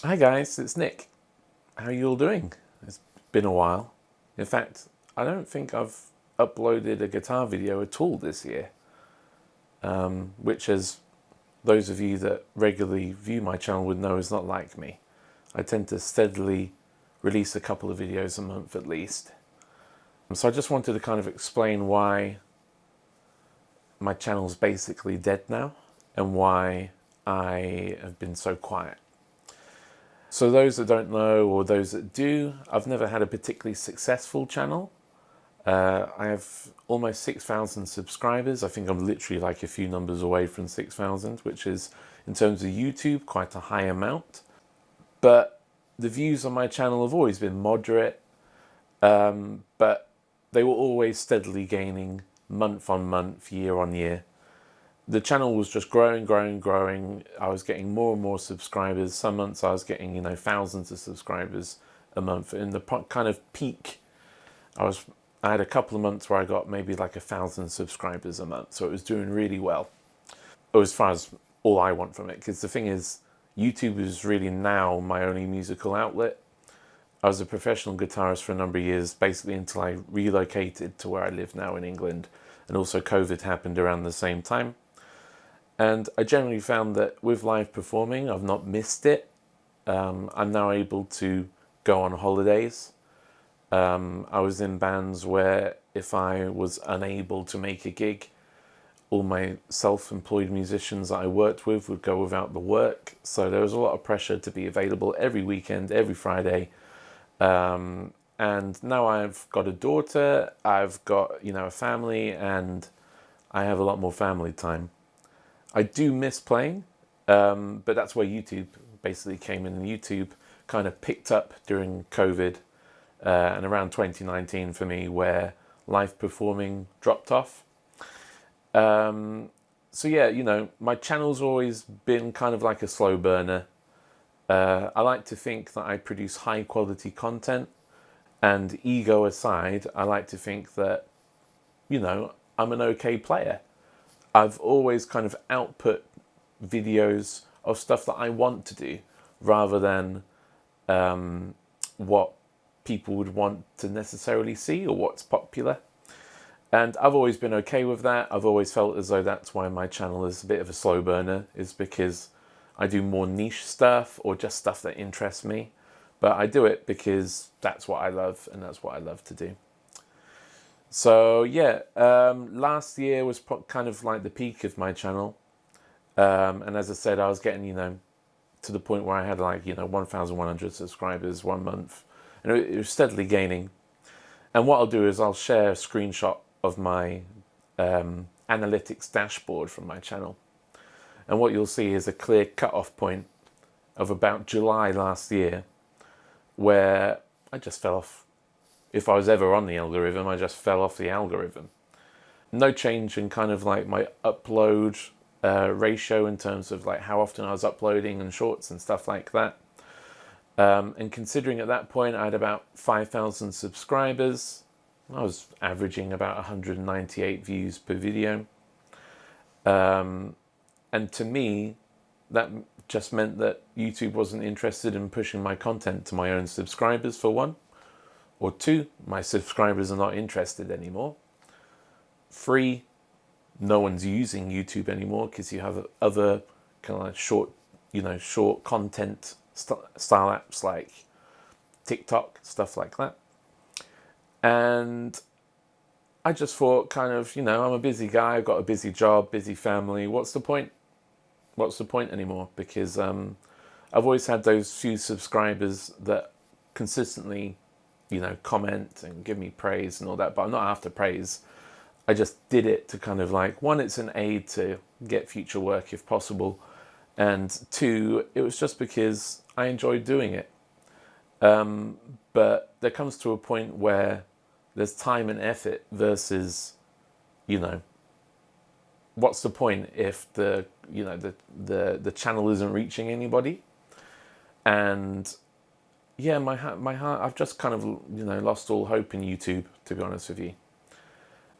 Hi guys, it's Nick. How are you all doing? It's been a while. In fact, I don't think I've uploaded a guitar video at all this year, which, as those of you that regularly view my channel would know, is not like me. I tend to steadily release a couple of videos a month at least. So I just wanted to kind of explain why my channel's basically dead now and why I have been so quiet. So those that don't know, or those that do, I've never had a particularly successful channel. I have almost 6,000 subscribers. I think I'm literally like a few numbers away from 6,000, which is, in terms of YouTube, quite a high amount. But the views on my channel have always been moderate, but they were always steadily gaining month on month, year on year. The channel was just growing. I was getting more and more subscribers. Some months I was getting, thousands of subscribers a month. In the kind of peak, I had a couple of months where I got maybe like 1,000 subscribers a month. So it was doing really well, as far as all I want from it. Because the thing is, YouTube is really now my only musical outlet. I was a professional guitarist for a number of years, basically until I relocated to where I live now in England. And also COVID happened around the same time. And I generally found that with live performing, I've not missed it. I'm now able to go on holidays. I was in bands where if I was unable to make a gig, all my self-employed musicians that I worked with would go without the work. So there was a lot of pressure to be available every weekend, every Friday. And now I've got a daughter, I've got, a family, and I have a lot more family time. I do miss playing, but that's where YouTube basically came in. And YouTube kind of picked up during COVID and around 2019 for me, where live performing dropped off. So yeah, my channel's always been kind of like a slow burner. I like to think that I produce high quality content, and ego aside, I like to think that, I'm an okay player. I've always kind of output videos of stuff that I want to do rather than what people would want to necessarily see or what's popular. And I've always been okay with that. I've always felt as though that's why my channel is a bit of a slow burner, is because I do more niche stuff or just stuff that interests me. But I do it because that's what I love and that's what I love to do. So yeah, last year was kind of like the peak of my channel. And as I said, I was getting, to the point where I had like, 1,100 subscribers one month. And it was steadily gaining. And what I'll do is I'll share a screenshot of my analytics dashboard from my channel. And what you'll see is a clear cut-off point of about July last year, where I just fell off. If I was ever on the algorithm, I just fell off the algorithm. No change in kind of like my upload ratio in terms of like how often I was uploading and shorts and stuff like that. And considering at that point I had about 5,000 subscribers, I was averaging about 198 views per video. And to me, that just meant that YouTube wasn't interested in pushing my content to my own subscribers, for one. Or two, my subscribers are not interested anymore. Three, no one's using YouTube anymore because you have other kind of like short content style apps like TikTok, stuff like that. And I just thought kind of, I'm a busy guy, I've got a busy job, busy family. What's the point? What's the point anymore? Because I've always had those few subscribers that consistently, comment and give me praise and all that, but I'm not after praise. I just did it to kind of like, one, it's an aid to get future work if possible. And two, it was just because I enjoyed doing it. But there comes to a point where there's time and effort versus, what's the point if the channel isn't reaching anybody? And yeah, my heart, I've just kind of, lost all hope in YouTube, to be honest with you.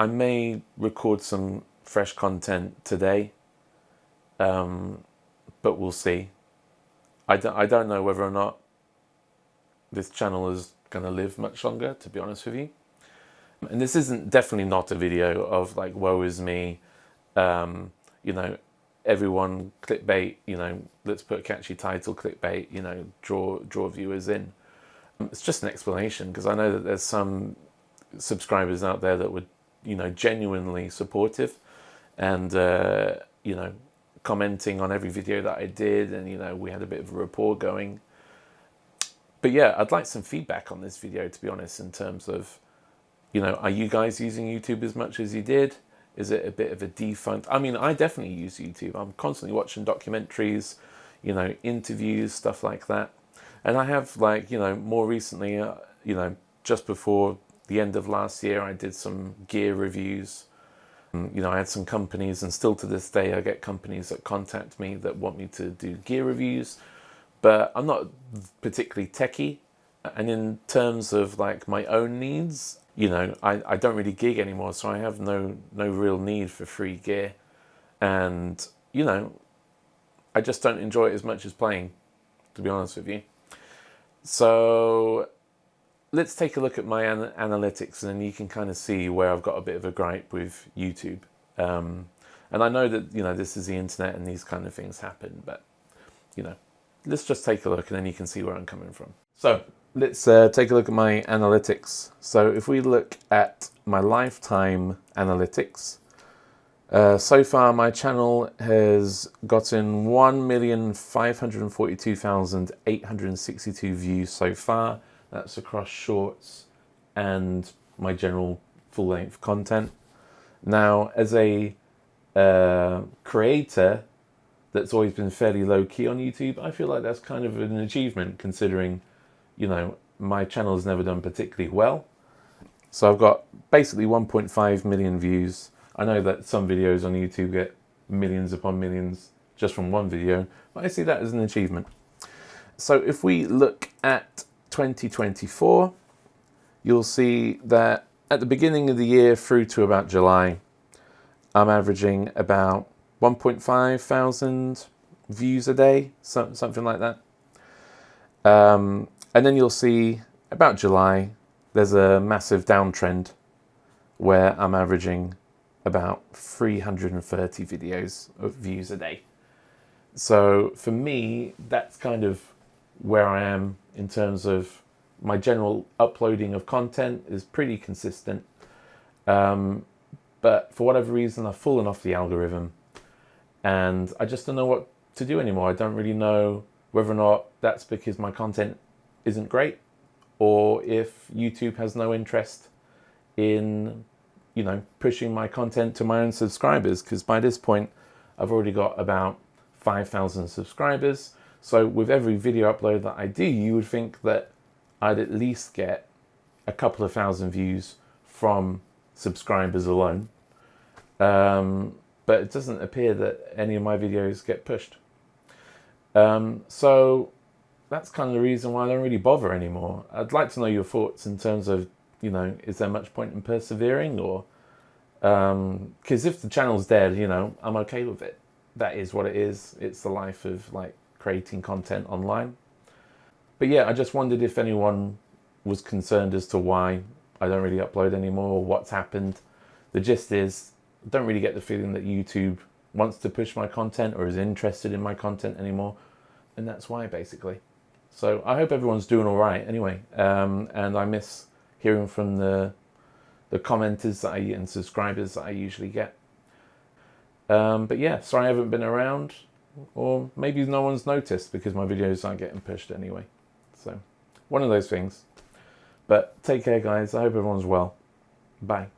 I may record some fresh content today, but we'll see. I don't know whether or not this channel is going to live much longer, to be honest with you. And this isn't definitely not a video of like, woe is me, you know, everyone clickbait, you know, let's put a catchy title, clickbait, you know, draw viewers in. It's just an explanation, because I know that there's some subscribers out there that would, you know, genuinely supportive and, you know, commenting on every video that I did, and, you know, we had a bit of a rapport going. But yeah, I'd like some feedback on this video, to be honest, in terms of, you know, are you guys using YouTube as much as you did? Is it a bit of a defunct? I mean, I definitely use YouTube. I'm constantly watching documentaries, you know, interviews, stuff like that. And I have, like, you know, more recently, you know, just before the end of last year, I did some gear reviews. You know, I had some companies, and still to this day, I get companies that contact me that want me to do gear reviews. But I'm not particularly techie. And in terms of like my own needs, you know, I don't really gig anymore, so I have no real need for free gear. And, you know, I just don't enjoy it as much as playing, to be honest with you. So let's take a look at my analytics, and then you can kind of see where I've got a bit of a gripe with YouTube. And I know that, you know, this is the internet and these kind of things happen, but, you know, let's just take a look and then you can see where I'm coming from. So let's take a look at my analytics. So if we look at my lifetime analytics, so far my channel has gotten 1,542,862 views so far. That's across shorts and my general full-length content. Now, as a creator that's always been fairly low-key on YouTube, I feel like that's kind of an achievement, considering, you know, my channel has never done particularly well. So I've got basically 1.5 million views. I know that some videos on YouTube get millions upon millions just from one video, but I see that as an achievement. So if we look at 2024, you'll see that at the beginning of the year through to about July, I'm averaging about 1.5 thousand views a day, something like that. And then you'll see about July, there's a massive downtrend where I'm averaging about 330 videos of views a day. So for me, that's kind of where I am in terms of my general uploading of content is pretty consistent. But for whatever reason, I've fallen off the algorithm and I just don't know what to do anymore. I don't really know whether or not that's because my content isn't great, or if YouTube has no interest in, you know, pushing my content to my own subscribers, because by this point I've already got about 5,000 subscribers. So with every video upload that I do, you would think that I'd at least get a couple of thousand views from subscribers alone. But it doesn't appear that any of my videos get pushed. So that's kind of the reason why I don't really bother anymore. I'd like to know your thoughts in terms of, you know, is there much point in persevering, or because if the channel's dead, you know, I'm okay with it. That is what it is. It's the life of like creating content online. But yeah, I just wondered if anyone was concerned as to why I don't really upload anymore, or what's happened. The gist is, I don't really get the feeling that YouTube wants to push my content or is interested in my content anymore. And that's why, basically. So I hope everyone's doing all right anyway. And I miss hearing from the commenters that and subscribers that I usually get. But yeah, sorry I haven't been around, or maybe no one's noticed because my videos aren't getting pushed anyway. So one of those things. But take care, guys. I hope everyone's well. Bye.